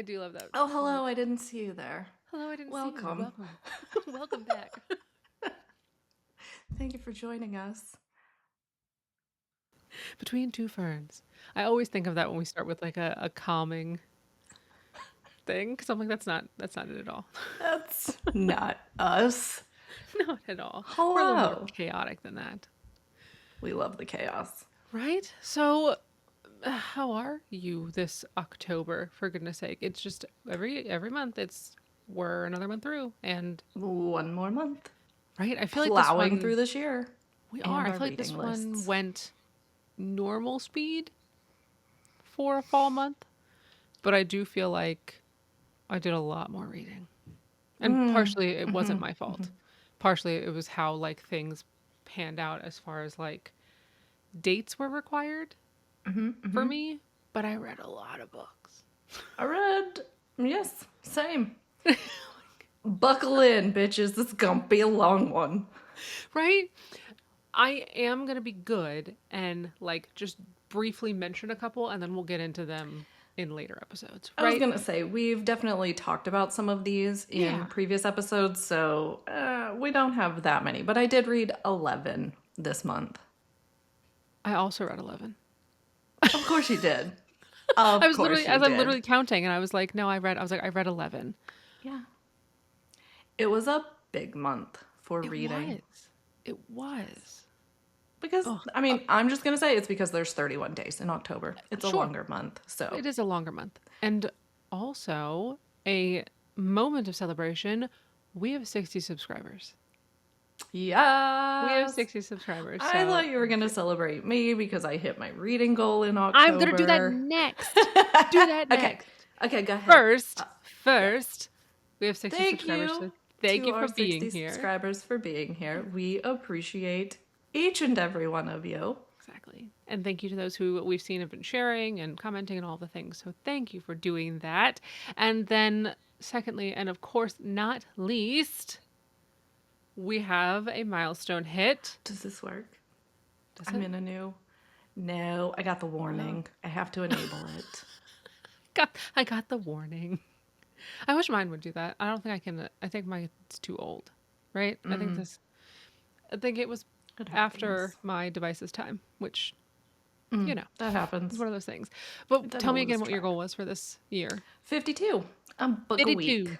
do love that. Oh, hello. I didn't see you there. Hello, I didn't Welcome. see you. Welcome. Welcome back. Thank you for joining us. Between two ferns. I always think of that when we start with like a calming thing, because I'm like, that's not it at all. That's not us. Not at all. Hello. We're a little more chaotic than that. We love the chaos. Right? So, how are you this October? For goodness sake, it's just every month. We're another month through, and one more month. Right? I feel plowing like this one, through this year. We are. I feel like this one went normal speed for a fall month, but I do feel like I did a lot more reading, and partially it wasn't my fault. Partially it was how like things panned out as far as like dates were required for me. But I read a lot of books. Yes, same. Buckle in, bitches. This is gonna be a long one. Right? I am gonna be good and like just briefly mention a couple, and then we'll get into them in later episodes. Right? I was gonna say, we've definitely talked about some of these in previous episodes, so we don't have that many. But I did read 11 this month. I also read 11. Of course you did. I'm literally counting, and I was like, no, I read 11. Yeah. It was a big month for reading. It was. Because, I'm just going to say it's because there's 31 days in October. It's a longer month, so. It is a longer month. And also, a moment of celebration, we have 60 subscribers. Yeah. We have 60 subscribers. So. I thought you were going to celebrate me because I hit my reading goal in October. I'm going to do that next. Next. Okay, go ahead. First, we have 60 subscribers. So thank you for being 60 here. Subscribers for being here. We appreciate each and every one of you. Exactly. And thank you to those who we've seen have been sharing and commenting and all the things. So thank you for doing that. And then secondly, and of course not least, we have a milestone hit. Does this work? I'm in a new... No, I got the warning. I have to enable it. I got the warning. I wish mine would do that. I don't think I can. I think mine's too old, right? I think it was after my device's time, which, that happens. It's one of those things. But tell me again what your goal was for this year. 52. A book 52. a week.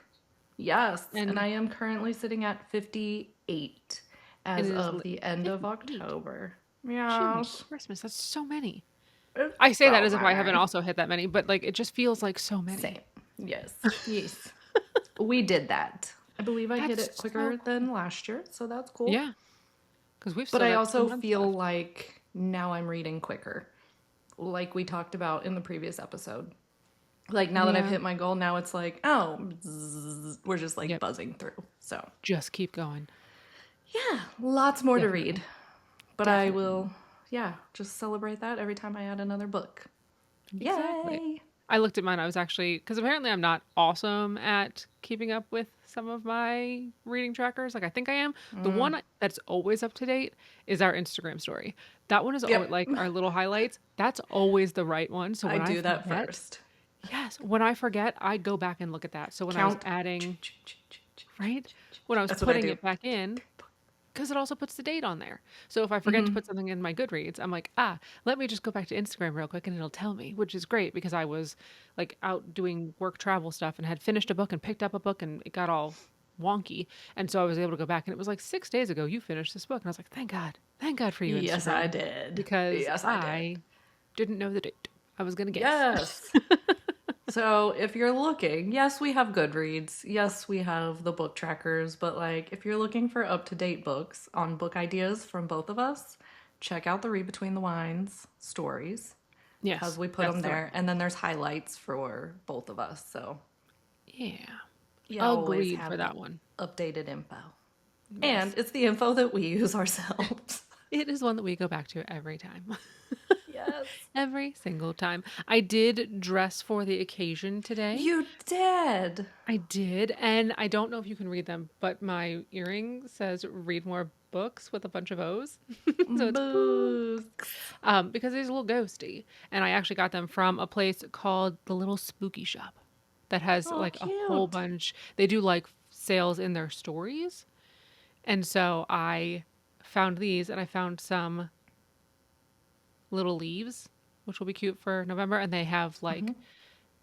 Yes. And I am currently sitting at 58 as of the end of October. Yeah. Christmas. That's so many. I say that as if I haven't also hit that many, but like it just feels like so many. Same. Yes. We did that. I believe I hit it quicker than last year, so that's cool. Yeah. But I also feel like now I'm reading quicker. Like we talked about in the previous episode. Like now that I've hit my goal, now it's like, we're just like buzzing through. So just keep going. Yeah, lots more to read. But I will, just celebrate that every time I add another book. Exactly. Yay! I looked at mine. I was actually, because apparently I'm not awesome at keeping up with some of my reading trackers. Like I think I am. The one that's always up to date is our Instagram story. That one is always like our little highlights. That's always the right one. So when I do that first. Yes. When I forget, I go back and look at that. So when I was adding, when I was putting it back in, because it also puts the date on there. So if I forget to put something in my Goodreads, I'm like, let me just go back to Instagram real quick and it'll tell me, which is great because I was like out doing work travel stuff and had finished a book and picked up a book and it got all wonky. And so I was able to go back and it was like 6 days ago you finished this book. And I was like, thank God for you, Instagram. Yes, I did. Because I didn't know the date. I was going to guess. Yes. So if you're looking, yes, we have Goodreads. Yes, we have the book trackers. But like, if you're looking for up-to-date books on book ideas from both of us, check out the Read Between the Wines stories. Yes. Because we put them there. And then there's highlights for both of us. So I'll read for that one. Updated info. Yes. And it's the info that we use ourselves. It is one that we go back to every time. Yes. Every single time. I did dress for the occasion today. You did. I did. And I don't know if you can read them, but my earring says read more books with a bunch of O's. So it's books. Because it's a little ghosty. And I actually got them from a place called The Little Spooky Shop. that has Oh, like a whole cute. bunch. They do like sales in their stories. And so I found these and I found some little leaves, which will be cute for November. And they have like,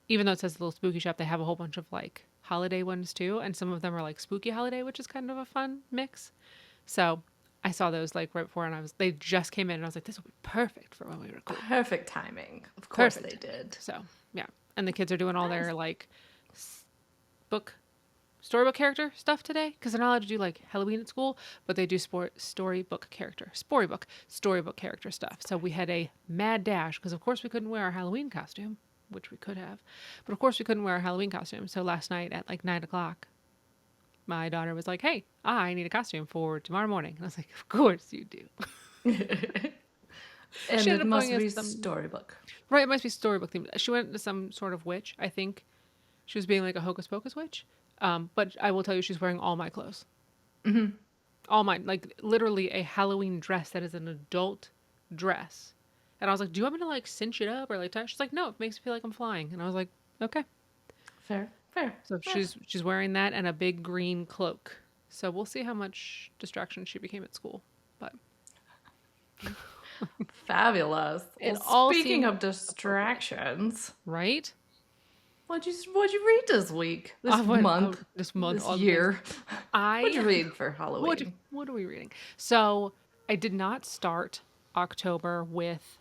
even though it says little spooky shop, they have a whole bunch of like holiday ones too. And some of them are like spooky holiday, which is kind of a fun mix. So I saw those like right before and they just came in and I was like, this will be perfect for when we record. Perfect timing. Of course they Perfect. did. So yeah. And the kids are doing all Nice. their like book storybook character stuff today because they're not allowed to do like Halloween at school, but they do storybook character stuff. So we had a mad dash because of course we couldn't wear our Halloween costume, which we could have, but of course we couldn't wear our Halloween costume. So last night at like 9 o'clock, my daughter was like, "Hey, I need a costume for tomorrow morning," and I was like, "Of course you do." She And ended it up going must as be some storybook. right. It must be storybook themed. She went to some sort of witch. I think she was being like a hocus pocus witch. But I will tell you, she's wearing all my clothes. All mine, like literally a Halloween dress that is an adult dress. And I was like, "Do you want me to like cinch it up or like tie?" She's like, "No, it makes me feel like I'm flying." And I was like, "Okay." Fair, fair, So fair. she's wearing that and a big green cloak. So we'll see how much distraction she became at school. But Fabulous. it Well, all speaking seemed of appropriate, distractions, right? what'd you read this week? This month? This month, This all the things. year? What'd you I read for Halloween? what are we reading? So I did not start October with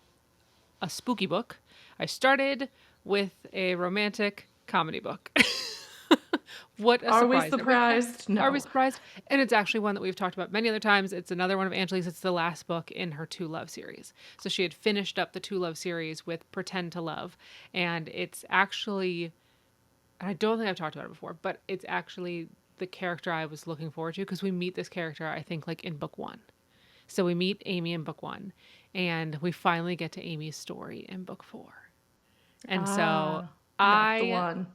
a spooky book. I started with a romantic comedy book. What a Are we surprise. surprised? Are we No. surprised? And it's actually one that we've talked about many other times. It's another one of Angelique's. It's the last book in her Two Love series. So she had finished up the Two Love series with Pretend to Love. And it's actually, and I don't think I've talked about it before, but it's actually the character I was looking forward to because we meet this character, I think, like in book one. So we meet Amy in book one, and we finally get to Amy's story in book four. And so Ah, that's the I one.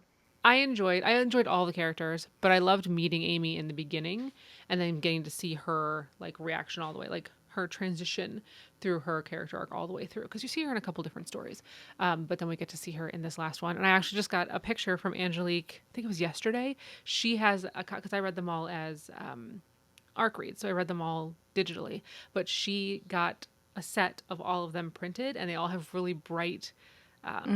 I enjoyed all the characters, but I loved meeting Amy in the beginning and then getting to see her like reaction all the way, like her transition through her character arc all the way through. Because you see her in a couple different stories, but then we get to see her in this last one. And I actually just got a picture from Angelique. I think it was yesterday. She has a because I read them all as ARC reads, so I read them all digitally. But she got a set of all of them printed, and they all have really bright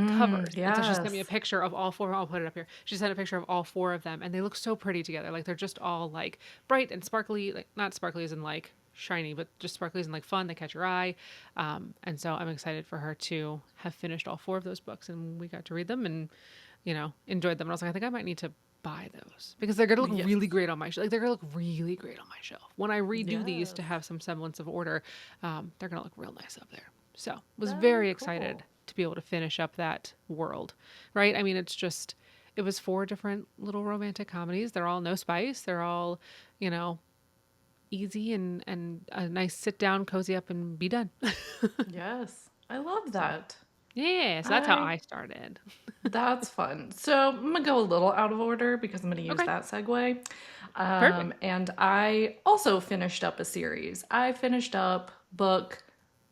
covers. And so she sent me a Yes. picture of all four. I'll put it up here. She sent a picture of all four of them, and they look so pretty together. Like they're just all like bright and sparkly, like not sparkly as in like shiny, but just sparkly as in like fun. They catch your eye, and so I'm excited for her to have finished all four of those books, and we got to read them and enjoyed them. And I was like, I think I might need to buy those because they're gonna look Yes. really great on my shelf. Like they're gonna look really great on my shelf when I redo these Yes. to have some semblance of order. They're gonna look real nice up there. So was Very very cool. excited to be able to finish up that world, right? I mean, it was four different little romantic comedies. They're all no spice. They're all, you know, easy and a nice sit down, cozy up, and be done. Yes. I love So that. yeah, so that's how I I started. That's fun. So I'm gonna go a little out of order because I'm gonna use Okay, that segue. perfect. And I also finished up a series. I finished up book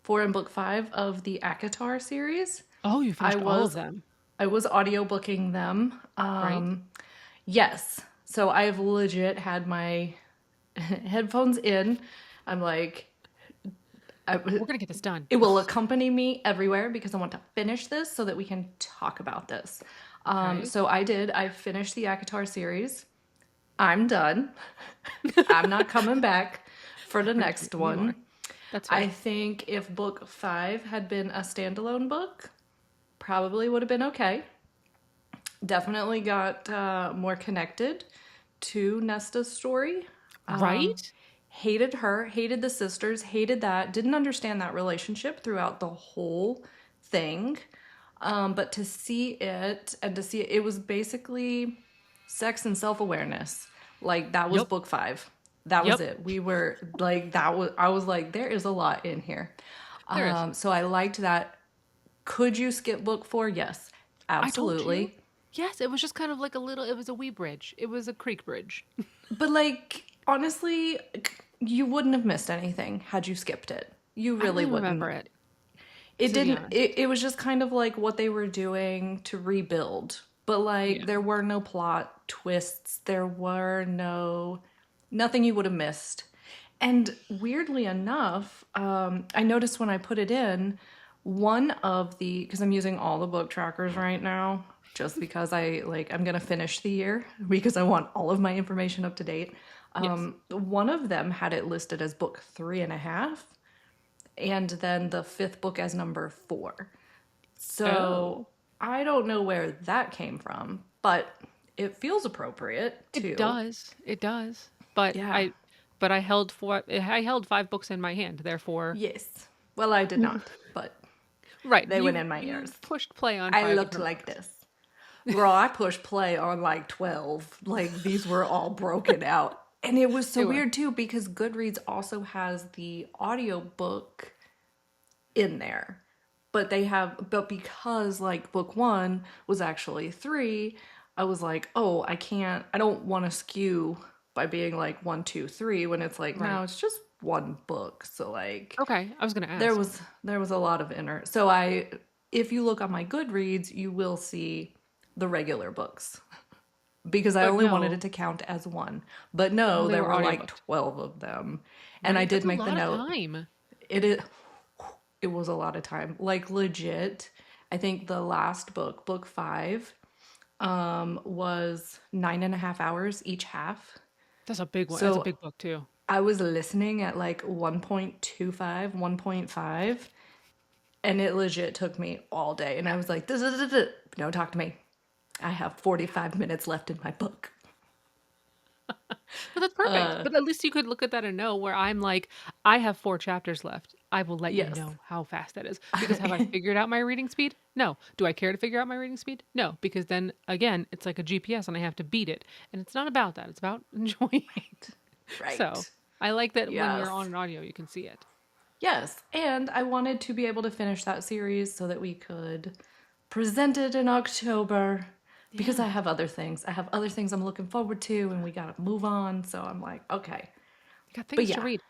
4 and book 5 of the ACOTAR series. Oh, you I finished all of was them, I was audiobooking them. right? Yes. So I've legit had my headphones in. I'm like, I, We're gonna get this done. it will accompany me everywhere because I want to finish this so that we can talk about this. Okay. So I did. I finished the ACOTAR series. I'm done. I'm not coming back for the For next anymore. one. That's I fair. think if book 5 had been a standalone book, probably would have been okay. Definitely got more connected to Nesta's story. Right? Hated her, hated the sisters, hated that, didn't understand that relationship throughout the whole thing. But to see it and to see it, it was basically sex and self awareness. Like that was Yep. book 5. That was Yep. it. We were like, that was, I was like, there is a lot in here. There is. So I liked that. Could you skip book 4? Yes, I told you. absolutely. Yes, it was just kind of like it was a wee bridge. It was a creek bridge. But like, honestly, you wouldn't have missed anything had you skipped it. You I don't really even remember wouldn't. it, It to be didn't, honest. it was just kind of like what they were doing to rebuild. But Yeah. like there were no plot twists. There were nothing you would have missed. And weirdly enough, I noticed when I put it in, one of the, because I'm using all the book trackers right now, just because I'm gonna finish the year because I want all of my information up to date. Yes. One of them had it listed as book 3.5, and then the fifth book as number 4. Oh. So I don't know where that came from, but it feels appropriate It too. does. It does. But Yeah. I held 5 books in my hand, therefore. Yes. Well, I did not, but Right. they went You in my you ears. pushed play on I 5 looked different like books. this. Girl, I pushed play on like 12. Like these were all broken out. And it was so They were. weird too because Goodreads also has the audiobook in there. But because like book 1 was actually 3, I was like, "Oh, I don't want to skew by being like 1, 2, 3 when it's like, Right. no, it's just one book." So like Okay. I was gonna there ask. was there was a lot of inner. So I if you look on my Goodreads, you will see the regular books because I But only wanted it no. to count as one. But Oh, no, they there were were like audiobooked. 12 of them. And I Right? did That's a make the lot of note. time. It is it was a lot of time. Like legit, I think the last book, book 5, was 9.5 hours each half. That's a big one. That's a So big book too. I was listening at like 1.25, 1.5, and it legit took me all day. And I was like, "Don't talk to me. I have 45 minutes left in my book." But that's perfect. But at least you could look at that and know where I'm like, I have 4 chapters left. I will let you Yes. know how fast that is. Because have I figured out my reading speed? No. Do I care to figure out my reading speed? No. Because then again, it's like a GPS and I have to beat it. And it's not about that. It's about enjoying. So Right. I like that when you're on Yes. an audio, you can see it. Yes. And I wanted to be able to finish that series so that we could present it in October because I Yeah. have other things. I have other things I'm looking forward to and we got to move on. So I'm like, okay. You got But things to yeah. read.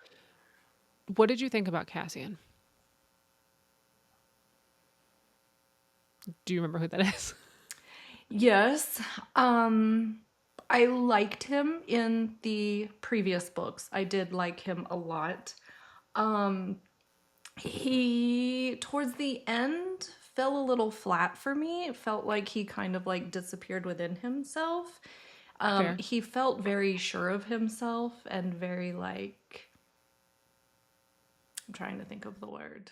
What did you think about Cassian? Do you remember who that is? Yes. I liked him in the previous books. I did like him a lot. Um he towards the end fell a little flat for me. It felt like he kind of like disappeared within himself. Fair. He felt very sure of himself and very like I'm trying to think of the word.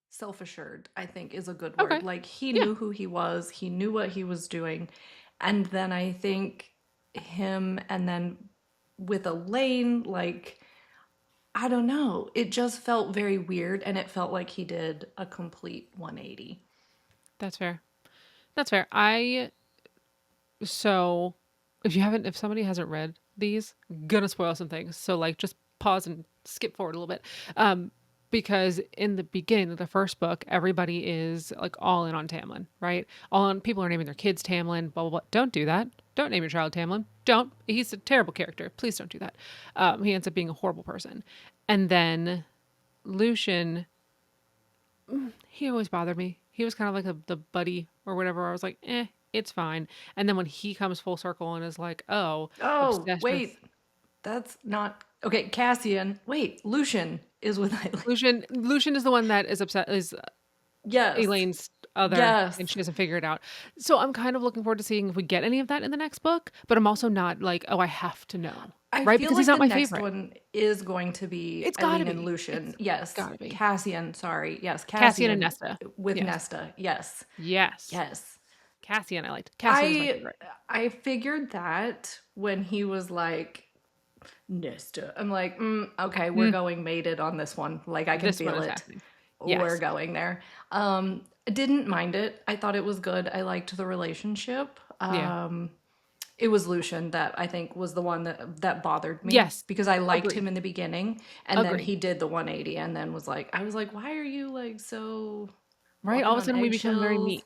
Self-assured, I think is a good Okay. word. Like he Yeah. knew who he was, he knew what he was doing. And then I think him and then with Elaine, like I don't know, it just felt very weird and it felt like he did a complete 180. That's fair. That's fair. So if somebody hasn't read these, gonna spoil some things. So like just pause and skip forward a little bit. Because in the beginning of the first book, everybody is like all in on Tamlin, right? People are naming their kids Tamlin, blah blah blah. Don't do that. Don't name your child Tamlin. Don't. He's a terrible character. Please don't do that. He ends up being a horrible person. And then Lucian, he always bothered me. He was kind of like the buddy or whatever. I was like, it's fine. And then when he comes full circle and is like, oh, Oh, obsessed with wait, that's not okay. Cassian, wait, Lucian is with Eileen. Lucian. Lucian is the one that is upset. Is Yes, Elaine's other, yes. and she doesn't figure it out. So I'm kind of looking forward to seeing if we get any of that in the next book. But I'm also not like, oh, I have to know, I right? feel Because he's like not the my next favorite. one is going to be It's got to Eileen and be. Lucian. It's Yes, got to be Cassian. Sorry, yes, Cassian and Cassian Nesta. with Yes, Nesta. Yes, yes. yes. Cassian, I liked. Cassian was my I favorite. I figured that when he was like Nesta, I'm like, okay, we're Mm, going mated on this one. Like I can this one feel is it. happening. We're Yes. going there. I didn't mind it. I thought it was good. I liked the relationship. Yeah. It was Lucian that I think was the one that bothered me Yes. because I liked Agree. him in the beginning, and then Agree. he did the 180, and then was like, I was like, why are you like so Right? All walking of a on sudden we become very eggshells? meek,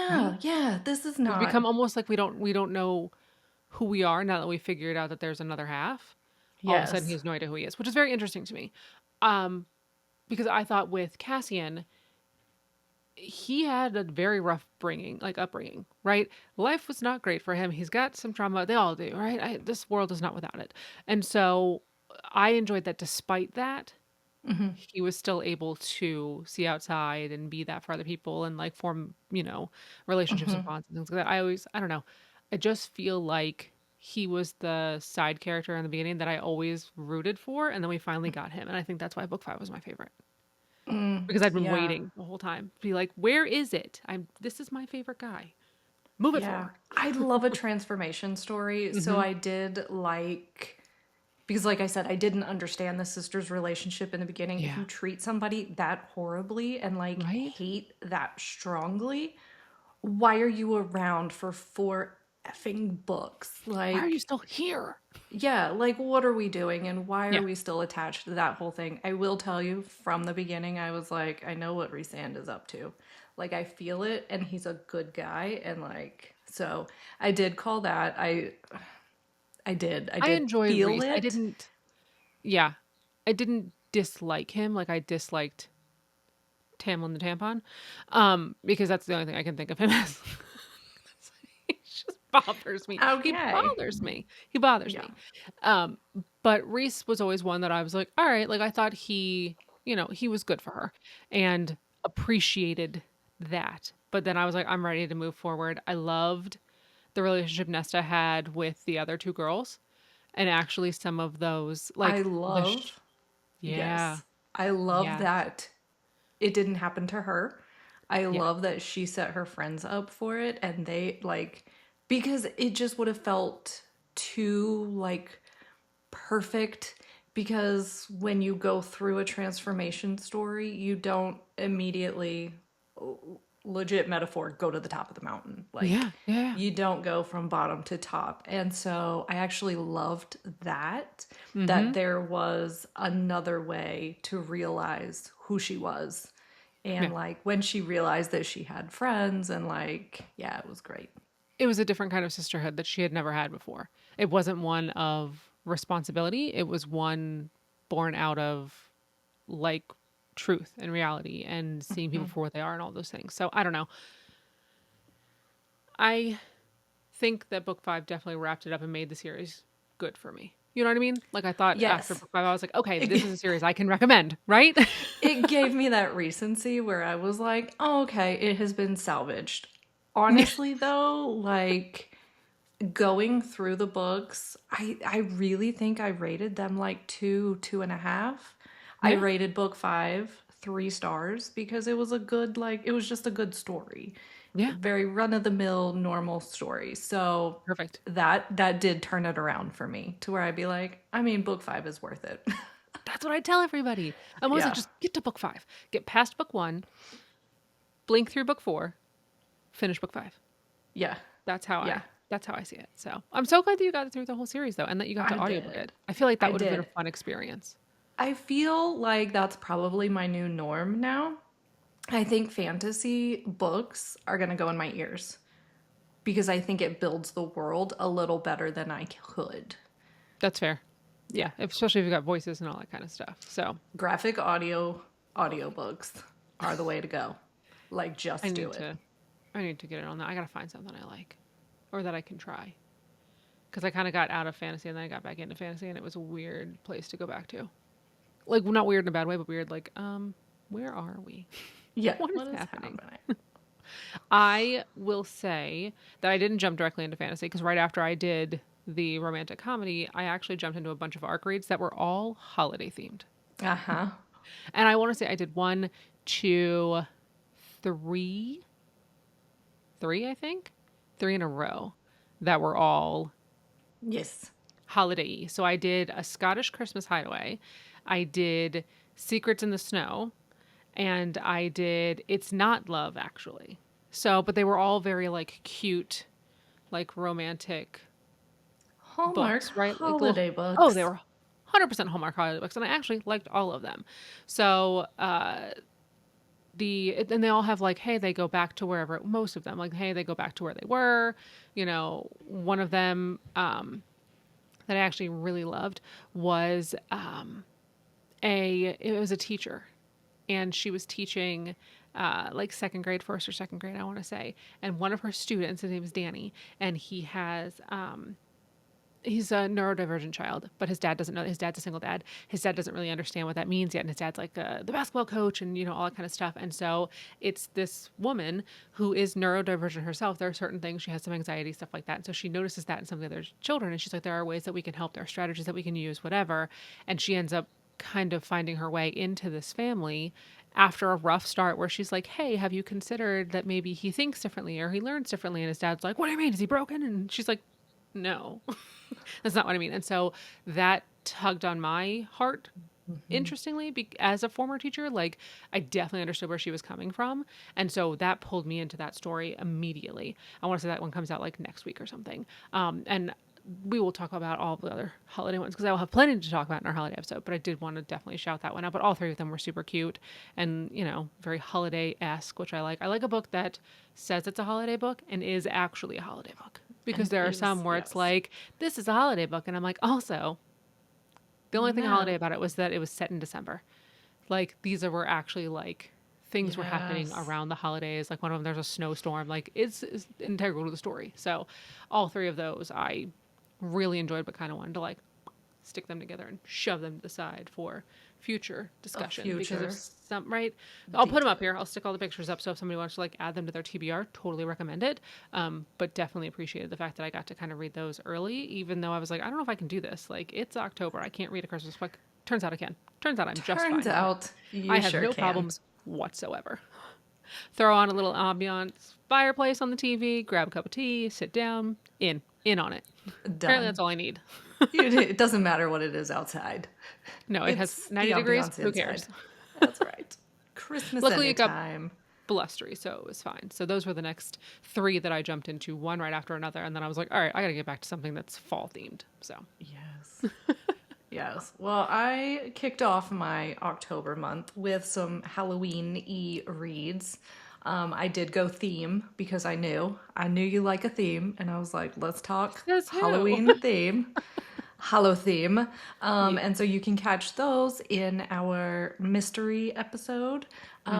right? Yeah, yeah. This is We not. become almost like we don't know who we are now that we figured out that there's another half. All of a sudden he Yes. has no idea who he is, which is very interesting to me. Um, because I thought with Cassian, he had a very rough upbringing, right? Life was not great for him. He's got some trauma. They all do, right? This world is not without it. And so I enjoyed that despite that, he was still able to see outside and be that for other people and like form, relationships and bonds and things like that. I don't know. I just feel like he was the side character in the beginning that I always rooted for. And then we finally got him. And I think that's why book 5 was my favorite because I'd been Yeah. waiting the whole time to be like, where is it? This is my favorite guy. Move it Yeah. forward. I love a transformation story. So Hmm. I did like, because like I said, I didn't understand the sisters' relationship in the beginning. If Yeah. you treat somebody that horribly and like Right? hate that strongly, why are you around for 4 effing books? Why are you Like, still here? yeah, like what are we doing and why are Yeah. we still attached to that whole thing? I will tell you from the beginning, I was like, I know what Rhysand is up to. Like I feel it and he's a good guy and like so I did call that. I did. I I did enjoy feel Reese. it. Yeah. I didn't dislike him like I disliked Tamlin the tampon. Because that's the only thing I can think of him as. He just bothers me. He Okay. bothers me. He bothers Yeah. me. Um, but Reese was always one that I was like, all right, like I thought he was good for her and appreciated that. But then I was like, I'm ready to move forward. I loved the relationship Nesta had with the other two girls. And actually some of those I like love, yeah. yes. I love Yes. that it didn't happen to her. I Yeah. love that she set her friends up for it and they like because it just would have felt too like perfect because when you go through a transformation story, you don't immediately legit metaphor go to the top of the mountain. Like Yeah. Yeah. you don't go from bottom to top. And so I actually loved that Mm-hmm. there was another way to realize who she was. Yeah. And like when she realized that she had friends and like yeah, it was great. It was a different kind of sisterhood that she had never had before. It wasn't one of responsibility. It was one born out of like truth and reality and seeing people for what they are and all those things. So I don't know. I think that book 5 definitely wrapped it up and made the series good for me. You know what I mean? Like I thought after Yes. book 5 I was like, okay, this is It, a series I can recommend, right? it gave me that recency where I was like, oh, okay, it has been salvaged. Honestly, though, like going through the books, I really think I rated them like 2.5. I Yeah. rated book 5 3 stars because it was a good like it was just a good story, Yeah. very run of the mill normal story. So Perfect. that did turn it around for me to where I'd be like, I mean, book 5 is worth it. That's what I tell everybody. I'm always like, Yeah, just get to book 5, get past book 1, blink through book 4, finish book 5. yeah, That's how yeah. I that's how I see it. So I'm so glad that you got through the whole series though, and that you got to I audiobook did. it. I feel like that I would have been a did. fun experience. I feel like that's probably my new norm now. I think fantasy books are going to go in my ears because I think it builds the world a little better than I could. That's fair. Yeah. Yeah, especially if you got voices and all that kind of stuff. So Graphic audiobooks are the way to go. Like I just do need it. to I need to get it on that. I gotta find something I like, or that I can try. Because I kind of got out of fantasy and then I got back into fantasy, and it was a weird place to go back to. Like not weird in a bad way, but weird. Like where are we? Yeah, What is what is happening? happening? I will say that I didn't jump directly into fantasy because right after I did the romantic comedy, I actually jumped into a bunch of arc reads that were all holiday themed. Uh-huh. And I want to say I did one, two, three, I think, three in a row that were all Yes. holiday-y. So I did a Scottish Christmas Hideaway. I did Secrets in the Snow, and I did It's Not Love actually. So, but they were all very like cute, like romantic Hallmark books, right? Like little, holiday oh, they books. were 100% Hallmark holiday books, and I actually liked all of them. So, and they all have like, hey, they go back to wherever, most of them, like, hey, they go back to where they were. One of them that I actually really loved was it was a teacher and she was teaching like second grade, first or second grade, I want to say. And one of her students, his name is Danny, and he's a neurodivergent child, but his dad doesn't know. His dad's a single dad. His dad doesn't really understand what that means yet. And his dad's like the basketball coach and, all that kind of stuff. And so it's this woman who is neurodivergent herself. There are certain things, she has some anxiety, stuff like that. And so she notices that in some of the other children. And she's like, there are ways that we can help. There are strategies that we can use, whatever. And she ends up kind of finding her way into this family after a rough start where she's like, hey, have you considered that maybe he thinks differently or he learns differently? And his dad's like, what do you mean? Is he broken? And she's like, no, that's not what I mean. And so that tugged on my heart. Interestingly, as a former teacher, like I definitely understood where she was coming from. And so that pulled me into that story immediately. I want to say that one comes out like next week or something. And we will talk about all the other holiday ones because I will have plenty to talk about in our holiday episode, but I did want to definitely shout that one out. But all three of them were super cute and, very holiday-esque, which I like. I like a book that says it's a holiday book and is actually a holiday book. Because there are some where it's like, this is a holiday book. And I'm like, also, the only thing holiday about it was that it was set in December. Like, these were actually like things were happening around the holidays. Like one of them, there's a snowstorm. Like it's integral to the story. So all three of those I really enjoyed, but kind of wanted to like stick them together and shove them to the side for future discussion because of some I'll put them up here. I'll stick all the pictures up so if somebody wants to like add them to their TBR, totally recommend it. But definitely appreciated the fact that I got to kind of read those early, even though I was like, I don't know if I can do this. Like it's October, I can't read a Christmas book. Turns out I can. Turns out I'm just fine. Turns out I have no problems whatsoever. Throw on a little ambiance fireplace on the TV, grab a cup of tea, sit down, in on it. Done. Apparently that's all I need. It doesn't matter what it is outside. No, it has 90 degrees. Who cares? That's right. Christmas Luckily, anytime. It got blustery, so it was fine. So those were the next three that I jumped into, one right after another. And then I was like, all right, I got to get back to something that's fall themed. So yes. Yes. Well, I kicked off my October month with some Halloween-y reads. I did go theme because I knew you like a theme, and I was like, let's talk Halloween theme, Hallow theme. And so you can catch those in our mystery episode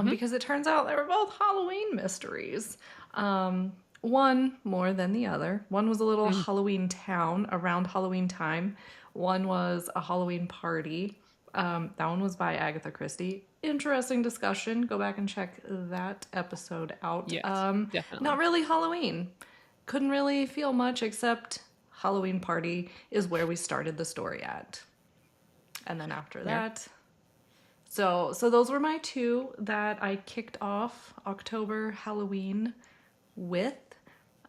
because it turns out they were both Halloween mysteries. One more than the other. One was a little Halloween town around Halloween time. One was a Halloween party. That one was by Agatha Christie. Interesting discussion. Go back and check that episode out. Yes, definitely. Not really Halloween. Couldn't really feel much except Halloween party is where we started the story at. And then after that. So those were my two that I kicked off October Halloween with.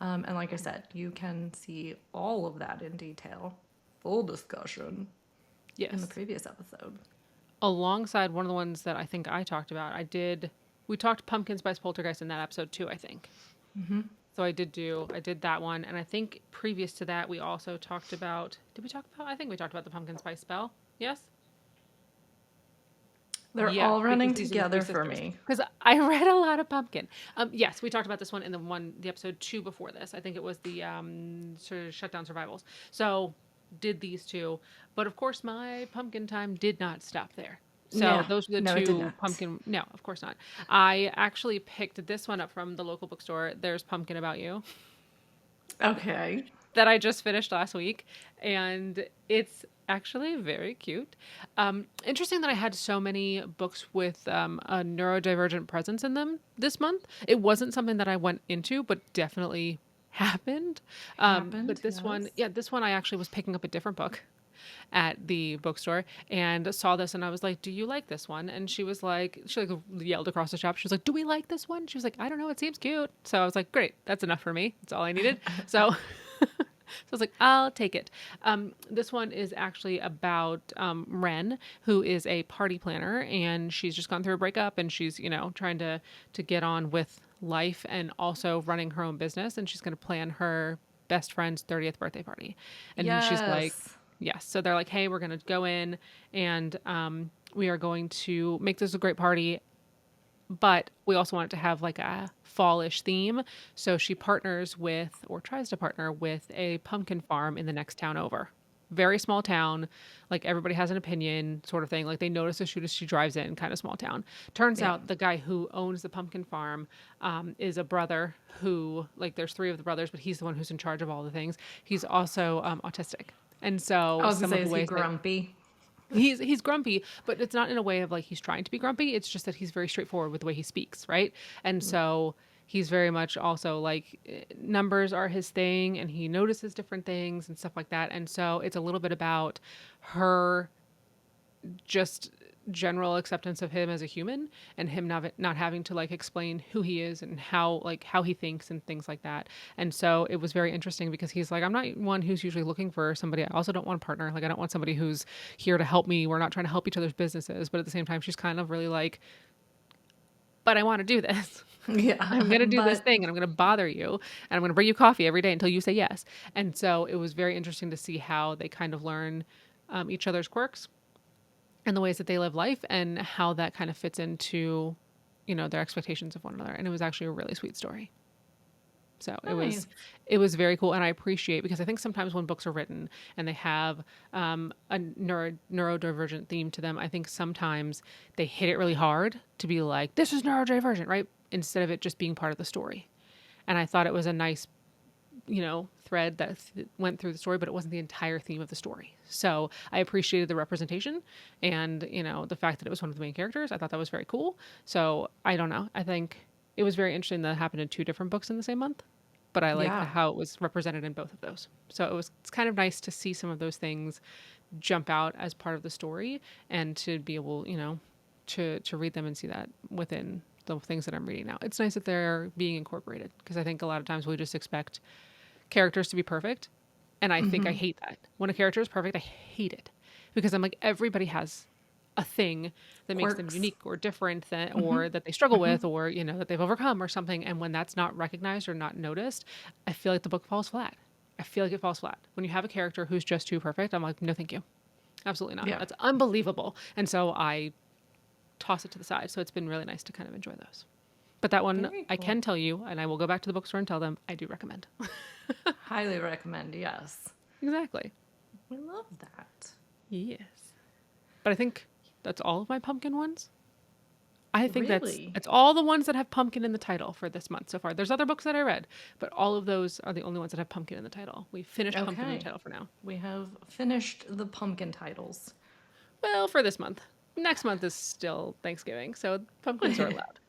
And like I said, you can see all of that in detail. Full discussion. Yes. In the previous episode. Alongside one of the ones that I think I talked about, we talked Pumpkin Spice Poltergeist in that episode too, I think. Mm-hmm. So I did that one. And I think previous to that, we also talked about, I think we talked about the Pumpkin Spice spell. Yes? They're all running together for me. Because I read a lot of Pumpkin. Yes, we talked about this one in the episode 2 before this. I think it was the sort of Shutdown Survivals. So did these two, but of course my pumpkin time did not stop there. So those were the two pumpkin. No, of course not. I actually picked this one up from the local bookstore. There's Pumpkin About You. Okay. That I just finished last week, and it's actually very cute. Interesting that I had so many books with a neurodivergent presence in them this month. It wasn't something that I went into, but definitely happened. But this one I actually was picking up a different book at the bookstore and saw this, and I was like, do you like this one? And she yelled across the shop. She was like, do we like this one? She was like, I don't know, it seems cute. So I was like, great, that's enough for me. That's all I needed. So I was like, I'll take it. This one is actually about Ren, who is a party planner, and she's just gone through a breakup, and she's, trying to get on with life and also running her own business, and she's going to plan her best friend's 30th birthday party. And she's like, yes. So they're like, hey, we're going to go in and we are going to make this a great party, but we also want it to have like a fallish theme. So she tries to partner with a pumpkin farm in the next town over. very small town, like everybody has an opinion sort of thing. Like they notice as soon as she drives in, kind of small town. Turns Yeah. out the guy who owns the pumpkin farm is a brother who, like, there's three of the brothers, but he's the one who's in charge of all the things. He's also autistic. And I so was gonna some of say, the is he ways that grumpy? he's grumpy, but it's not in a way of like he's trying to be grumpy. It's just that he's very straightforward with the way he speaks, right? And so he's very much also like numbers are his thing, and he notices different things and stuff like that. And so it's a little bit about her just general acceptance of him as a human, and him not having to like explain who he is and how he thinks and things like that. And so it was very interesting because he's like, I'm not one who's usually looking for somebody. I also don't want a partner. Like I don't want somebody who's here to help me. We're not trying to help each other's businesses, but at the same time she's kind of really like, but I want to do this. Yeah, I'm going to do this but thing, and I'm going to bother you, and I'm going to bring you coffee every day until you say yes. And so it was very interesting to see how they kind of learn each other's quirks and the ways that they live life, and how that kind of fits into, their expectations of one another. And it was actually a really sweet story. So nice. it was very cool. And I appreciate, because I think sometimes when books are written and they have a neurodivergent theme to them, I think sometimes they hit it really hard to be like, this is neurodivergent, right? Instead of it just being part of the story. And I thought it was a nice, thread that went through the story, but it wasn't the entire theme of the story. So I appreciated the representation and, the fact that it was one of the main characters. I thought that was very cool. So I don't know. I think it was very interesting that it happened in two different books in the same month, but I like Yeah, how it was represented in both of those. So it's kind of nice to see some of those things jump out as part of the story, and to be able, to read them and see that within the things that I'm reading now. It's nice that they're being incorporated, because I think a lot of times we just expect characters to be perfect. And I think I hate that. When a character is perfect, I hate it, because I'm like, everybody has a thing that makes them quirks. unique or different, or that they struggle with, or, that they've overcome or something. And when that's not recognized or not noticed, I feel like the book falls flat. I feel like it falls flat. When you have a character who's just too perfect, I'm like, no, thank you. Absolutely not. Yeah, That's unbelievable. And so I toss it to the side. So it's been really nice to kind of enjoy those. But that one, very I cool. can tell you, and I will go back to the bookstore and tell them, I do recommend. Highly recommend. Yes, Exactly. we love that. Yes. But I think that's all of my pumpkin ones. I think Really? it's all the ones that have pumpkin in the title for this month so far. There's other books that I read, but all of those are the only ones that have pumpkin in the title. We finished pumpkin in the Okay. title for now. We have finished the pumpkin titles. Well, for this month. Next month is still Thanksgiving, so pumpkins are allowed.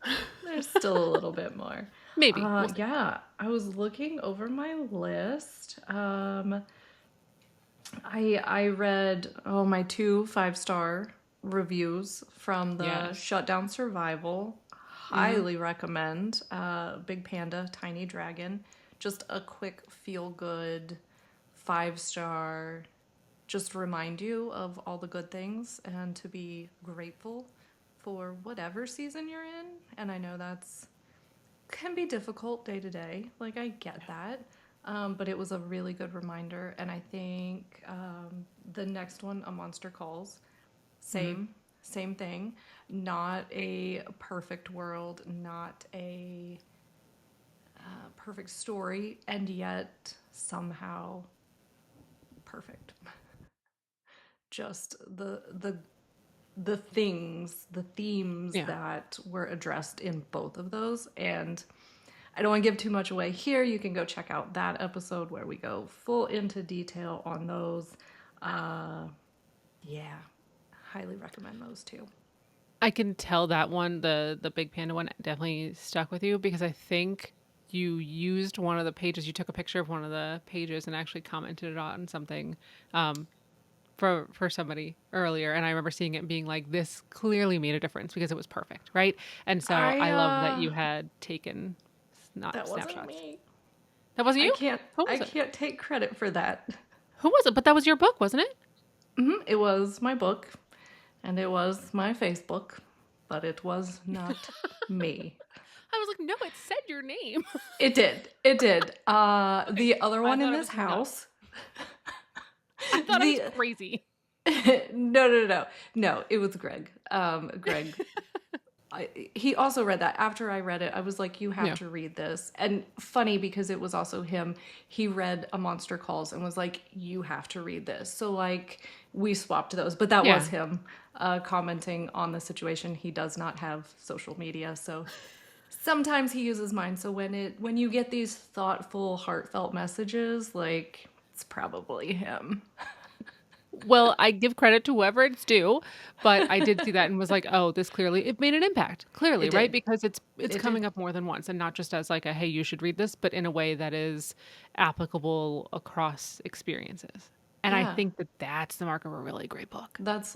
There's still a little bit more. Maybe. We'll see. Yeah, I was looking over my list. I read my two 5-star reviews from the Yes. Shutdown Survival. Highly recommend. Big Panda, Tiny Dragon. Just a quick feel good 5-star. Just remind you of all the good things and to be grateful for whatever season you're in. And I know that's can be difficult day to day. Like, I get that. But it was a really good reminder. And I think the next one, A Monster Calls, same thing. Not a perfect world, not a perfect story, and yet somehow perfect. Just the things, the themes Yeah. that were addressed in both of those. And I don't want to give too much away here. You can go check out that episode where we go full into detail on those. Yeah, highly recommend those too. I can tell that one, the Big Panda one, definitely stuck with you, because I think you used one of the pages. You took a picture of one of the pages and actually commented it on something for somebody earlier, and I remember seeing it and being like, this clearly made a difference because it was perfect, right? And so I I love that you had taken not That wasn't snapshots. me. That wasn't I you? can't Who I was it? can't take credit for that. Who was it? But that was your book, wasn't it? It was my book and it was my Facebook, but it was not me. I was like, no, it said your name. It did. It did. Okay, The other I one in thought I this was nuts. house. I thought I was The crazy. no, it was Greg. Greg, he also read that. After I read it, I was like, you have Yeah. to read this. And funny because it was also him. He read A Monster Calls and was like, you have to read this. So like we swapped those, but that was Yeah. him commenting on the situation. He does not have social media, so sometimes he uses mine. So when you get these thoughtful, heartfelt messages, like it's probably him. Well, I give credit to whoever it's due, but I did see that and was like, "Oh, this clearly it made an impact." Clearly, It right? did. Because it's It did. coming up more than once and not just as like a, "Hey, you should read this," but in a way that is applicable across experiences. And I Yeah. think that that's the mark of a really great book. That's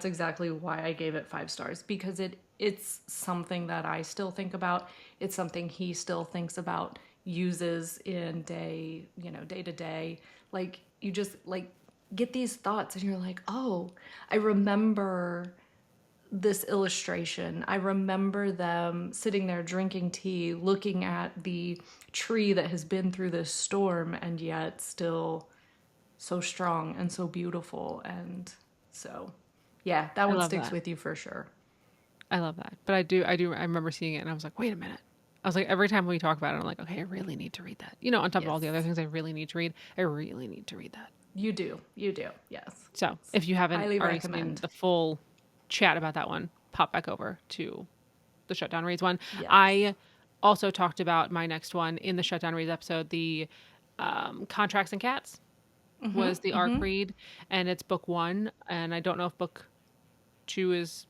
exactly why I gave it 5 stars, because it's something that I still think about. It's something he still thinks about, uses in day to day. Like you just like get these thoughts and you're like, "Oh, I remember this illustration. I remember them sitting there drinking tea, looking at the tree that has been through this storm and yet still so strong and so beautiful." And so, yeah, that I one love sticks that. with you for sure. I love that. But I remember seeing it and I was like, "Wait a minute." I was like, every time we talk about it, I'm like, "Okay, I really need to read that." On top of all the other Yes, things I really need to read, I really need to read that. you do. You do. Yes. So It's if you haven't highly already seen recommend. the full chat about that one, pop back over to the Shutdown Reads one. Yes. I also talked about my next one in the Shutdown Reads episode. The Contracts and Cats was the arc read, and it's book one. And I don't know if book two is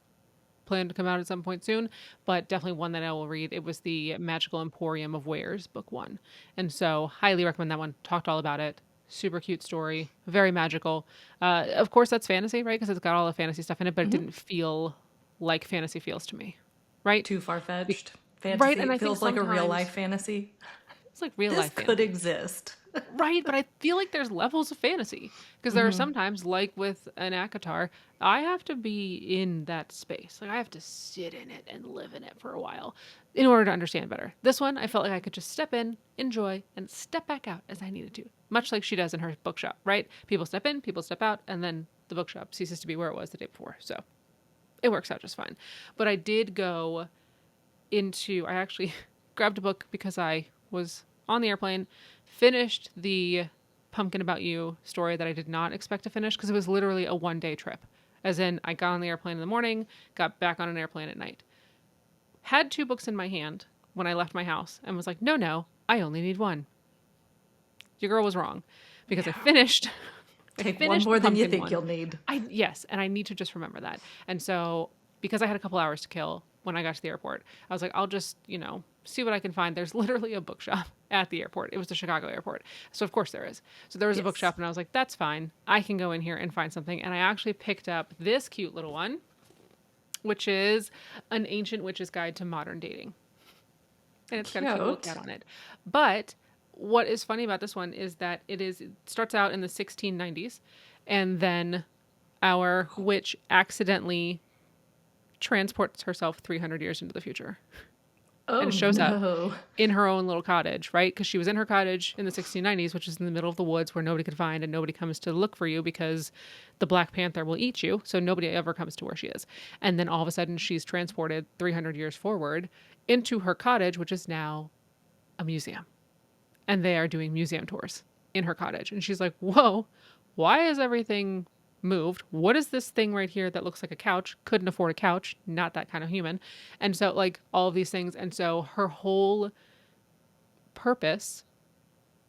planned to come out at some point soon, but definitely one that I will read. It was the Magical Emporium of Wares, book one. And so, highly recommend that one. Talked all about it. Super cute story, very magical. Of course, that's fantasy, right? Because it's got all the fantasy stuff in it, but it didn't feel like fantasy feels to me, right? Too far Be- fetched. right, Fantasy. and It I think feels like a real life sometimes fantasy. it's like real This life could fantasy. exist. Right, but I feel like there's levels of fantasy because there are sometimes, like with an ACOTAR, I have to be in that space. Like I have to sit in it and live in it for a while in order to understand better. This one, I felt like I could just step in, enjoy, and step back out as I needed to, much like she does in her bookshop. Right? People step in, people step out, and then the bookshop ceases to be where it was the day before. So it works out just fine. But I did go into. I actually grabbed a book because I was on the airplane, finished the Pumpkin About You story that I did not expect to finish because it was literally a 1 day trip. As in, I got on the airplane in the morning, got back on an airplane at night. Had two books in my hand when I left my house and was like, no, no, I only need one. Your girl was wrong because I Yeah. finished. I Take one finished the more than you pumpkin think one. you'll need. Yes, and I need to just remember that. And so because I had a couple hours to kill when I got to the airport, I was like, I'll just, see what I can find. There's literally a bookshop at the airport. It was the Chicago airport. So of course there is. So there was a Yes. bookshop and I was like, that's fine. I can go in here and find something. And I actually picked up this cute little one, which is An Ancient Witch's Guide to Modern Dating. And it's got a cute little Cute. cat on it. But what is funny about this one is that it starts out in the 1690s and then our witch accidentally transports herself 300 years into the future Oh and shows up no. in her own little cottage, right? Because she was in her cottage in the 1690s, which is in the middle of the woods where nobody could find and nobody comes to look for you because the Black Panther will eat you. So nobody ever comes to where she is. And then all of a sudden she's transported 300 years forward into her cottage, which is now a museum. And they are doing museum tours in her cottage. And she's like, whoa, why is everything moved? What is this thing right here that looks like a couch? Couldn't afford a couch, not that kind of human. And so, like, all of these things. And so, her whole purpose,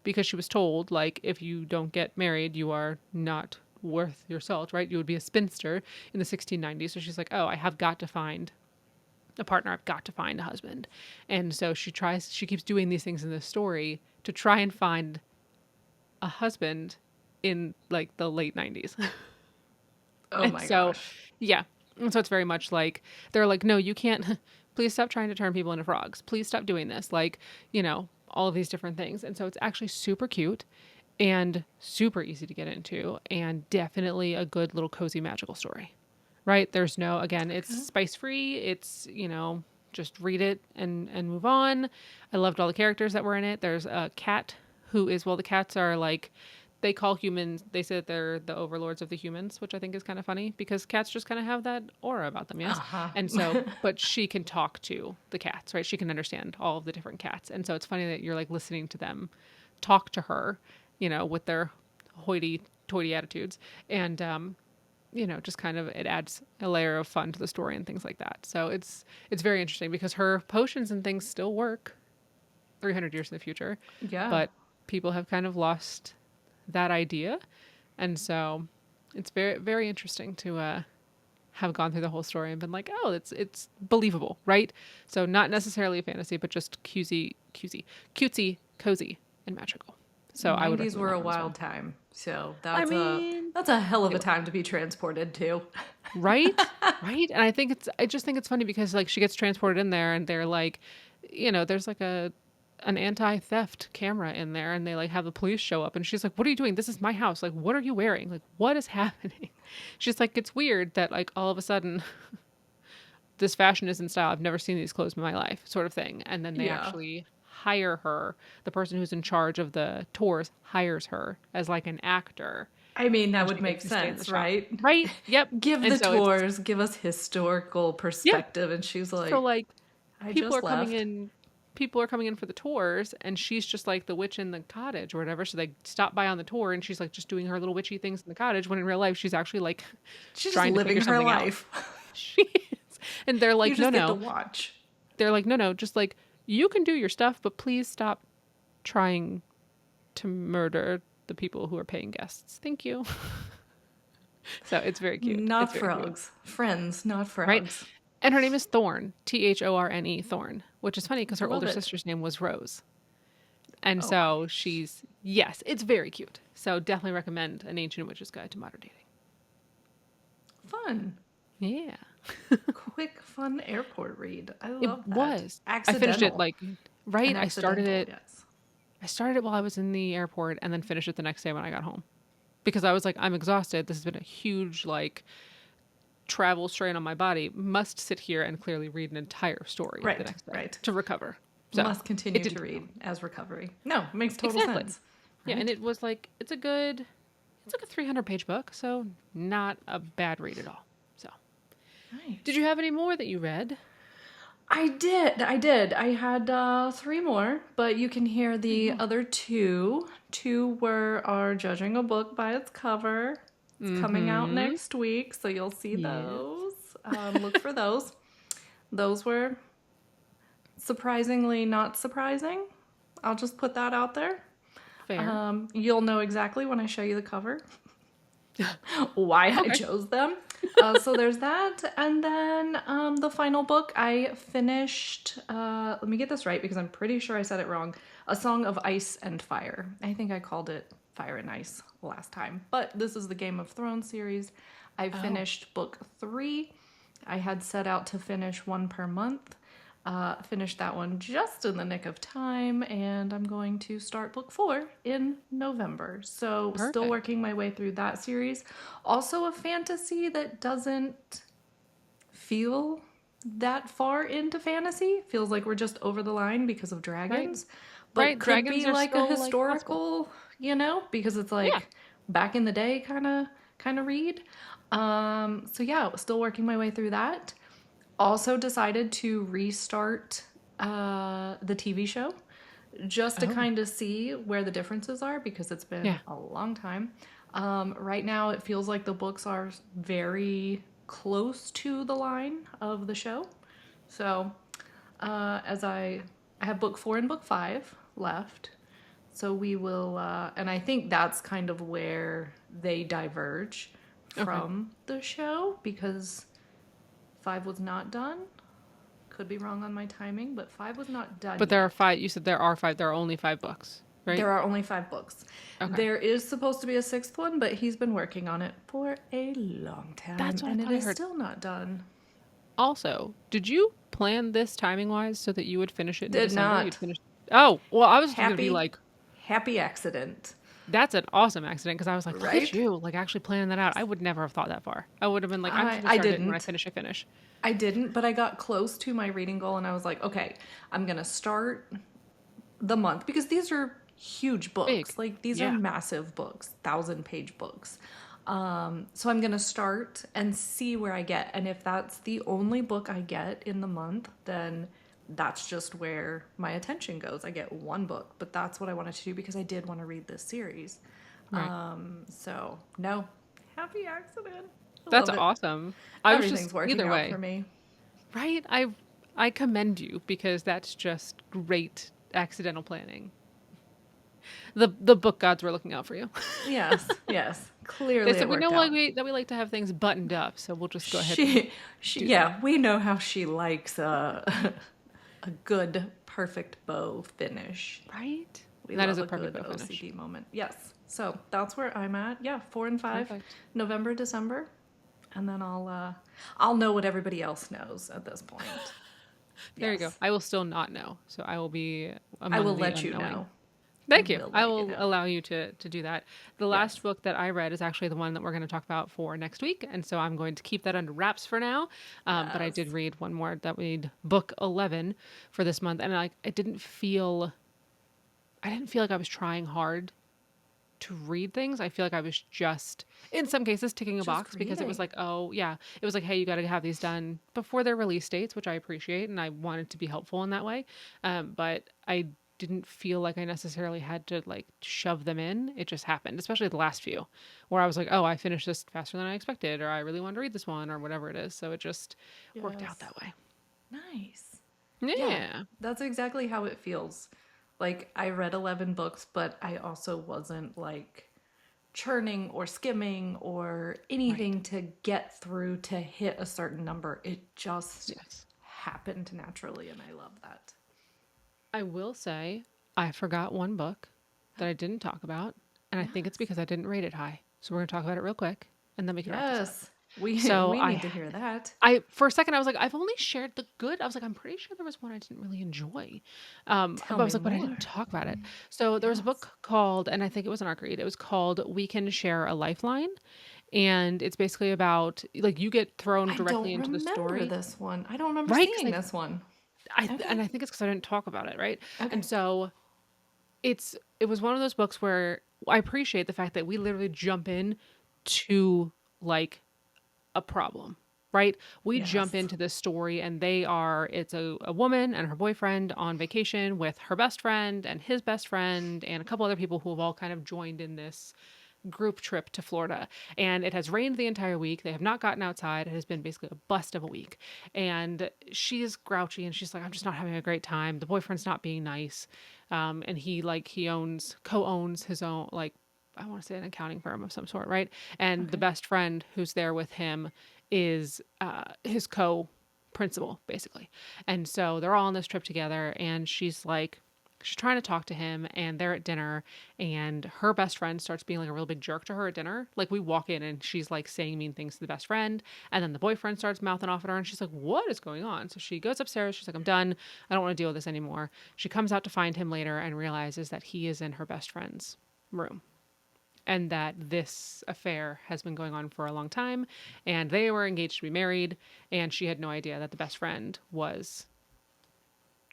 because she was told, like, if you don't get married, you are not worth your salt, right? You would be a spinster in the 1690s. So she's like, oh, I have got to find a partner. I've got to find a husband. And so she keeps doing these things in this story to try and find a husband in like the late 90s. Oh And my so, gosh. yeah. And so it's very much like, they're like, no, you can't, please stop trying to turn people into frogs. Please stop doing this. Like, all of these different things. And so it's actually super cute and super easy to get into and definitely a good little cozy magical story, right? There's no, again, it's spice free. It's, just read it and move on. I loved all the characters that were in it. There's a cat who is, well, the cats are like they call humans, they say that they're the overlords of the humans, which I think is kind of funny because cats just kind of have that aura about them, yes? Uh-huh. And so, but she can talk to the cats, right? She can understand all of the different cats. And so it's funny that you're like listening to them talk to her, with their hoity toity attitudes. And, just kind of it adds a layer of fun to the story and things like that. So it's very interesting because her potions and things still work 300 years in the future, Yeah. but people have kind of lost that idea. And so it's very, very interesting to have gone through the whole story and been like, oh, it's believable, right? So not necessarily a fantasy, but just cutesy, cozy, and magical. So I would 90s recommend were that a one as well. wild time. So I mean, that's a hell of they a were. time to be transported to. Right? Right? And I just think it's funny because like she gets transported in there and they're like, there's like an anti-theft camera in there and they like have the police show up and she's like, "What are you doing? This is my house. Like, what are you wearing? Like, what is happening?" She's like, "It's weird that like all of a sudden this fashion is in style. I've never seen these clothes in my life," sort of thing. And then they Yeah. actually hire her. The person who's in charge of the tours hires her as like an actor I mean, that and would she make gets to stay in the sense, shop. right? Right? Yep. Give And the so it's tours, give us historical yeah. perspective. And she's So like, like I people just are coming left. in people are coming in for the tours and she's just like the witch in the cottage or whatever. So they stop by on the tour and she's like just doing her little witchy things in the cottage when in real life she's actually like She's just trying to living figure her something out. life. She is. And they're You like, no, just get to no. watch. They're like, no, no, just like you can do your stuff, but please stop trying to murder the people who are paying guests. Thank you. So it's very cute. It's Not very cute. frogs. Friends, not Right? frogs. And her name is Thorn, Thorne, Thorn, which is funny because her Love older it. sister's name was Rose. And Oh, so she's, yes, it's very cute. So definitely recommend An Ancient Witch's Guide to Modern Dating. fun. Yeah. Quick, fun airport read. I It love that. was. I finished it Accidental. like, right? An accidental, yes. I started it while I was in the airport and then finished it the next day when I got home. Because I was like, I'm exhausted. This has been a huge, like, travel strain on my body. Must sit here and clearly read an entire story the Right, next day right. to recover. So Must it continue to didn't read count. as recovery. No, makes total Exactly. sense. Yeah, and Right? it was like it's like a 300-page book, so not a bad read at all. So, did Nice. you have any more that you read? I did. I had three more, but you can hear Three the more. other two. Two are judging a book by its cover. It's coming out Mm-hmm. next week, so you'll see Yes. those. Look for those. Those were surprisingly not surprising. I'll just put that out there. Fair. You'll know exactly when I show you the cover why I Okay. chose them. So there's that. And then the final book I finished, let me get this right because I'm pretty sure I said it wrong. A Song of Ice and Fire. I think I called it Fire and Ice last time. But this is the Game of Thrones series. I finished book 3. I had set out to finish one per month. Finished that one just in the nick of time, and I'm going to start book 4 in November. So, still Perfect. working my way through that series. Also, a fantasy that doesn't feel that far into fantasy. Feels like we're just over the line because of Right. dragons, but Right. could Dragons be are like a still like possible. historical, because it's Yeah. like back in the day kind of read. So yeah, still working my way through that. Also decided to restart the TV show just to Oh. kind of see where the differences are because it's been Yeah. a long time. Right now, it feels like the books are very close to the line of the show. So, as I have book 4 and book 5 left, so we will, and I think that's kind of where they diverge Okay. from the show because 5 was not done. Could be wrong on my timing, but 5 was not done But there are yet. 5. You said there are 5. There are only 5 books, right? There are only 5 books. Okay. There is supposed to be a 6th one, but he's been working on it for a long time, That's what I and it thought I is heard. still not done. Also, did you plan this timing wise so that you would finish it in Did December? not. You'd finish. Oh, well, I was going to be Happy, like, happy accident, that's an awesome accident because I was like, look at right? you, like actually planning that out. I would never have thought that far. I would have been like, I'm just going to I start it and when I didn't. finish, I finish. I didn't, but I got close to my reading goal, and I was like, okay, I'm gonna start the month because these are huge Big. books. Like these are Yeah. massive books, 1,000-page books. So I'm gonna start and see where I get. And if that's the only book I get in the month, then that's just where my attention goes. I get one book, but that's what I wanted to do because I did want to read this series. Right. So no, happy accident. I That's love it. awesome. I was just Everything's working either out for way. me. Right? I commend you because that's just great accidental planning. The book gods were looking out for you. Yes, yes. They Clearly said it we know worked like out. we like to have things buttoned up, so we'll just go ahead and She, do that. yeah, we know how she likes a good, perfect bow finish. Right? We That is love a a perfect good bow finish. OCD moment. Yes. So that's where I'm at. Yeah, 4 and 5, Perfect. November, December, and then I'll know what everybody else knows at this point. There you go. Yes, I will still not know, so I will be I will among the let you unknowing. know. I Thank you. will I let you will know. allow you to do that. The last Yes. book that I read is actually the one that we're going to talk about for next week, and so I'm going to keep that under wraps for now. But I did Yes. read one more that we'd book 11 for this month, and I didn't feel like I was trying hard to read things. I feel like I was just, in some cases, ticking a Just box because it was reading. like, oh, yeah, it was like, hey, you got to have these done before their release dates, which I appreciate. And I wanted to be helpful in that way. But I didn't feel like I necessarily had to like shove them in. It just happened, especially the last few where I was like, oh, I finished this faster than I expected, or I really wanted to read this one, or whatever it is. So it just worked out Yes. that way. Nice. Yeah, Yeah. that's exactly how it feels. Like, I read 11 books, but I also wasn't like churning or skimming or Right. anything to get through to hit a certain number. It just Yes. happened naturally, and I love that. I will say I forgot one book that I didn't talk about, and I think it's Yes. because I didn't rate it high. So we're gonna talk about it real quick, and then we can wrap this up. Yes. We So we need to hear that. I for a second I was like, I've only shared the good. I was like, I'm pretty sure there was one I didn't really enjoy, Tell but I me was like, but I more. didn't talk about it. So there was a Yes. book called, and I think it was an ARC read. It was called "We Can Share a Lifeline," and it's basically about like you get thrown I directly don't into the remember story, this one. I don't remember right? seeing this one. And Okay. I think it's because I didn't talk about it, right? Okay. And so it was one of those books where I appreciate the fact that we literally jump in to like a problem, right? We jump Yes. into this story and it's a woman and her boyfriend on vacation with her best friend and his best friend and a couple other people who have all kind of joined in this group trip to Florida. And it has rained the entire week. They have not gotten outside. It has been basically a bust of a week. And she is grouchy and she's like, I'm just not having a great time. The boyfriend's not being nice. And he co-owns his own, like, I want to say an accounting firm of some sort, right? And the Okay. best friend who's there with him is his co principal, basically. And so they're all on this trip together. And she's trying to talk to him and they're at dinner and her best friend starts being like a real big jerk to her at dinner. Like we walk in and she's like saying mean things to the best friend and then the boyfriend starts mouthing off at her and she's like, what is going on? So she goes upstairs. She's like, I'm done. I don't want to deal with this anymore. She comes out to find him later and realizes that he is in her best friend's room and that this affair has been going on for a long time and they were engaged to be married and she had no idea that the best friend was,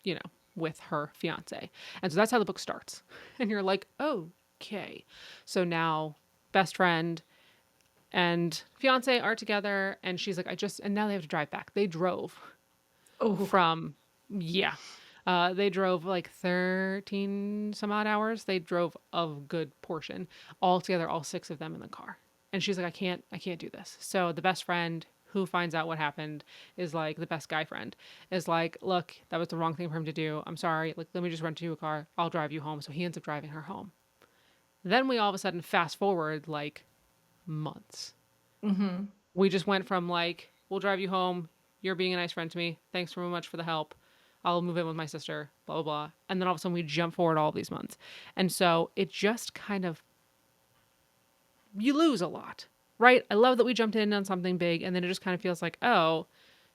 you know, with her fiance. And so that's how the book starts. And you're like, okay. So now best friend and fiance are together and she's like, and now they have to drive back. They drove Oh, from, yeah. They drove like 13 some odd hours. They drove a good portion all together, all six of them in the car. And she's like, I can't do this. So the best friend who finds out what happened is like the best guy friend is like, look, that was the wrong thing for him to do. I'm sorry. Like, let me just rent you a car. I'll drive you home. So he ends up driving her home. Then we all of a sudden fast forward like months. We just went from like, we'll drive you home. You're being a nice friend to me. Thanks so much for the help. I'll move in with my sister, blah, blah, blah. And then all of a sudden we jump forward all these months. And so it just kind of, you lose a lot, right? I love that we jumped in on something big and then it just kind of feels like, oh,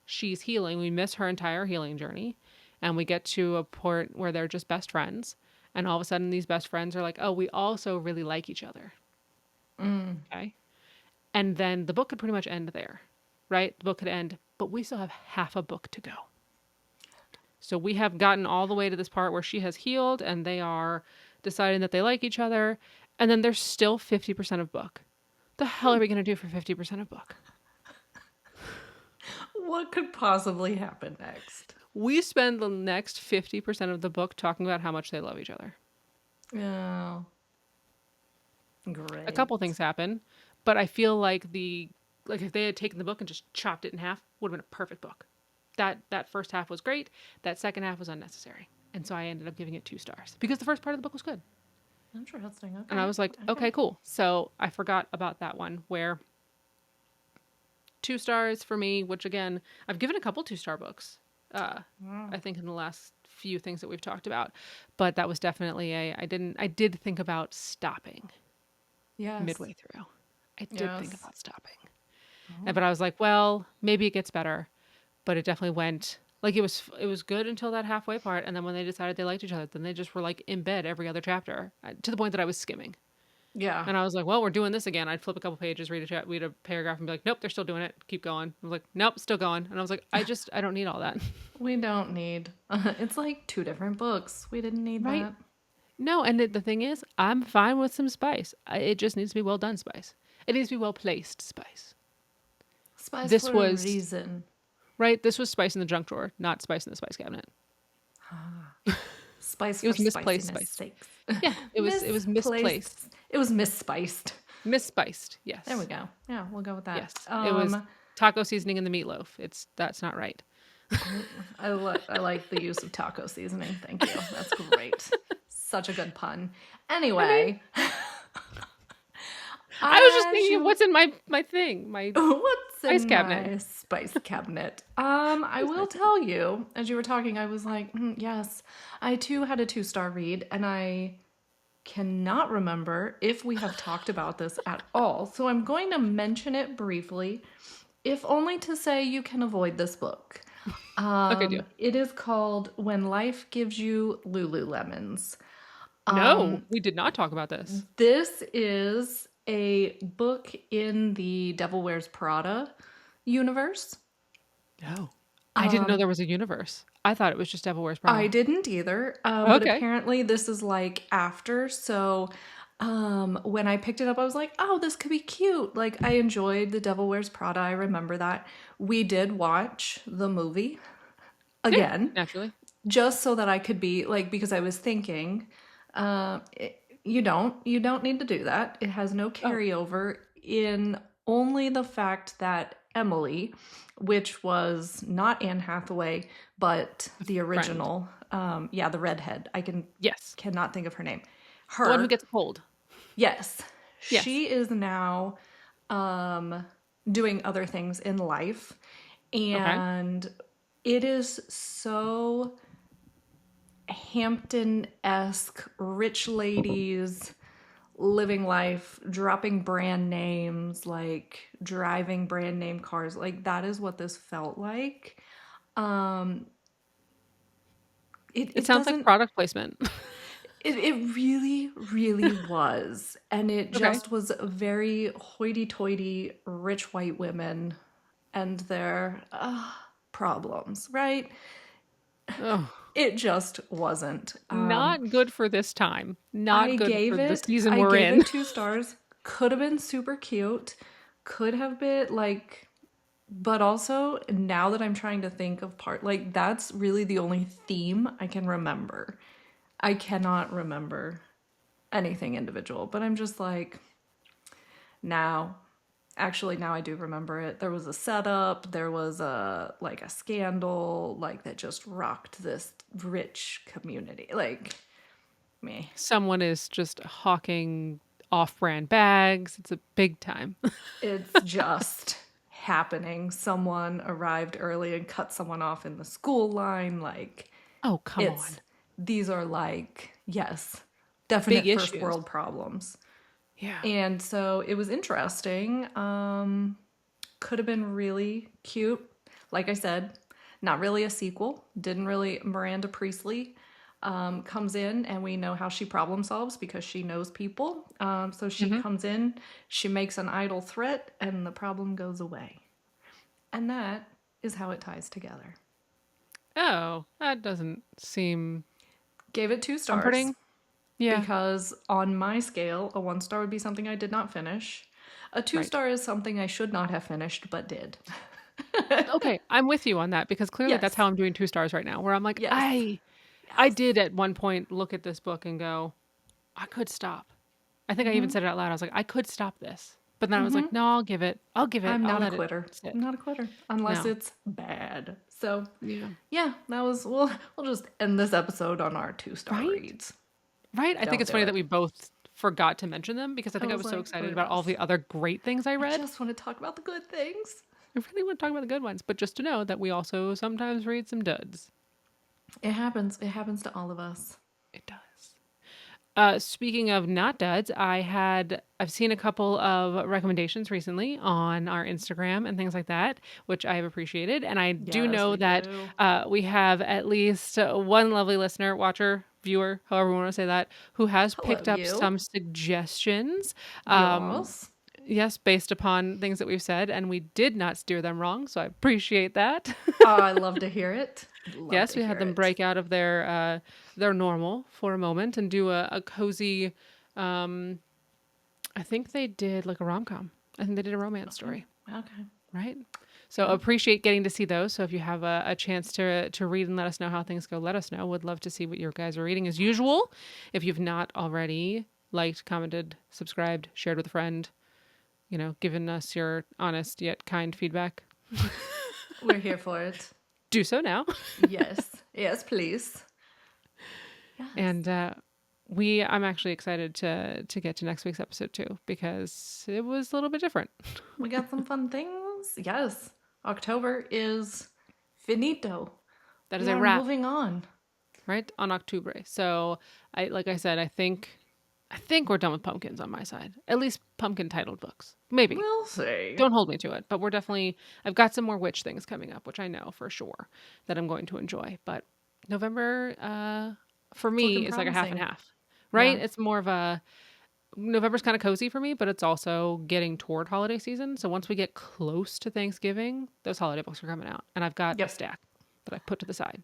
she's healing. We miss her entire healing journey. And we get to a point where they're just best friends. And all of a sudden these best friends are like, oh, we also really like each other. Okay. And then the book could pretty much end there, right? The book could end, but we still have half a book to go. So we have gotten all the way to this part where she has healed and they are deciding that they like each other, and then there's still 50% of book. The hell are we going to do for 50% of book? What could possibly happen next? We spend the next 50% of the book talking about how much they love each other. Oh, great. A couple things happen, but I feel like if they had taken the book and just chopped it in half, would have been a perfect book. That first half was great. That second half was unnecessary. And so I ended up giving it 2 stars because the first part of the book was good. Interesting. Okay. And I was like, okay, cool. So I forgot about that one where 2 stars for me, which again, I've given a couple 2-star books. I think in the last few things that we've talked about, but that was definitely I did think about stopping Yes. midway through. I did think Yes. about stopping. But I was like, well, maybe it gets better. But it definitely went like it was good until that halfway part, and then when they decided they liked each other, then they just were like in bed every other chapter to the point that I was skimming. Yeah. And I was like, well, we're doing this again. I'd flip a couple pages, read a paragraph, and be like, nope, they're still doing it. Keep going. I was like, nope, still going. And I was like, I don't need all that. We don't need. It's like 2 different books. We didn't need Right? that. No, and the thing is, I'm fine with some spice. It just needs to be well done spice. It needs to be well placed spice. Spice This for was a reason. right. This was spice in the junk drawer, not spice in the spice cabinet. Spice It for was misplaced spiciness spice. sakes. Yeah, it was misplaced. It was misspiced. Misspiced, yes. There we go. Yeah, we'll go with that. Yes. It was taco seasoning in the meatloaf. That's not right. I like the use of taco seasoning. Thank you. That's great. Such a good pun. Anyway, I was just thinking of what's in my thing, my what's spice in cabinet. my spice cabinet. I will tell you, as you were talking, I was like, yes, I too had a 2-star read, and I cannot remember if we have talked about this at all. So I'm going to mention it briefly, if only to say you can avoid this book. Okay, deal. It is called When Life Gives You Lululemons. No, we did not talk about this. This is a book in the Devil Wears Prada universe. No. I didn't know there was a universe. I thought it was just Devil Wears Prada. I didn't either, but Okay. apparently this is like after. So when I picked it up, I was like, oh, this could be cute. Like, I enjoyed The Devil Wears Prada. I remember that. We did watch the movie again, Naturally. just so that I could be like, because I was thinking, you don't need to do that. It has no carryover in only the fact that Emily, which was not Anne Hathaway, but the original, the redhead. Yes. Cannot think of her name. The one who gets cold. Yes. Yes. She is now doing other things in life. And it is so Hampton-esque, rich ladies living life, dropping brand names, like driving brand name cars. Like, that is what this felt like. It sounds like product placement. It really, really was. And it just was very hoity-toity rich white women and their problems, right? Oh. It just wasn't. Not good for this time. Not good for the season we're in. I gave it 2 stars. Could have been super cute. Could have been like, but also now that I'm trying to think of like, that's really the only theme I can remember. I cannot remember anything individual, but I'm just like, now I do remember it. There was a setup, there was a scandal, like, that just rocked this rich community. Like, me. Someone is just hawking off-brand bags. It's a big time. It's just happening. Someone arrived early and cut someone off in the school line. Like, oh, come on. These are like, yes, definite big first issues. World problems. Yeah. And so it was interesting. Could have been really cute. Like I said, not really a sequel. Didn't really. Miranda Priestley comes in, and we know how she problem solves because she knows people. So she comes in, she makes an idle threat, and the problem goes away. And that is how it ties together. Oh, that doesn't seem Gave it 2 stars. comforting. Yeah. Because on my scale, a 1-star would be something I did not finish. A 2-star is something I should not have finished, but did. Okay, I'm with you on that because clearly that's how Yes. I'm doing 2 stars right now, where I'm like, Yes. I Yes. did at one point look at this book and go, I could stop. I think I even said it out loud. I was like, I could stop this. But then I was like, no, I'll give it. I'll give it. I'm I'll not a let it quitter. sit. I'm not a quitter unless No. it's bad. So, Yeah. yeah, that was we'll just end this episode on our 2-star Right? reads. Right? I think Don't it's do funny that it. we both forgot to mention them because I I think I was was so like, oh excited about all yes. the other great things I I read. just want to talk about the good things. I really want to talk about the good ones, but just to know that we also sometimes read some duds. It happens. It happens to all of us. It does. Speaking of not duds, I've seen a couple of recommendations recently on our Instagram and things like that, which I have appreciated. And I do Yes, know we that do. we have at least one lovely listener, watcher, viewer, however we want to say that, who has Hello, picked up you. some suggestions. Yes. Yes, based upon things that we've said, and we did not steer them wrong, so I appreciate that. Oh, I love to hear it. Love Yes, to we had hear them it. break out of their normal for a moment and do a cozy. I think they did like a rom-com. I think they did a romance story, Okay. right? So appreciate getting to see those. So if you have a chance to read and let us know how things go, let us know. Would love to see what your guys are reading as usual. If you've not already liked, commented, subscribed, shared with a friend, given us your honest yet kind feedback, We're here for it. do so now. Yes. Yes, please. Yes. And I'm actually excited to get to next week's episode too because it was a little bit different. We got some fun things. Yes. October is finito. That is We a are wrap, moving on. right? On October. So like I said, I think we're done with pumpkins on my side. At least pumpkin titled books. Maybe. We'll see. Don't hold me to it, but I've got some more witch things coming up, which I know for sure that I'm going to enjoy. But November, for It's me, looking is like a half and promising. half, right? Yeah. It's more of November's kind of cozy for me, but it's also getting toward holiday season. So once we get close to Thanksgiving, those holiday books are coming out, and I've got a Yep. stack that I put to the side.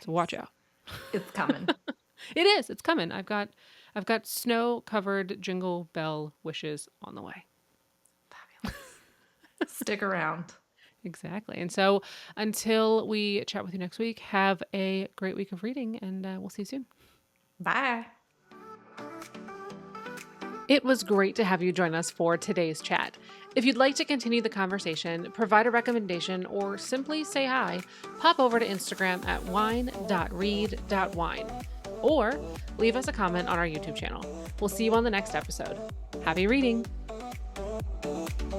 So watch out. It's coming. It is. It's coming. I've got snow-covered Jingle Bell wishes on the way. Stick around. Exactly. And so until we chat with you next week, have a great week of reading, and we'll see you soon. Bye. It was great to have you join us for today's chat. If you'd like to continue the conversation, provide a recommendation, or simply say hi, pop over to Instagram at wine.read.wine or leave us a comment on our YouTube channel. We'll see you on the next episode. Happy reading!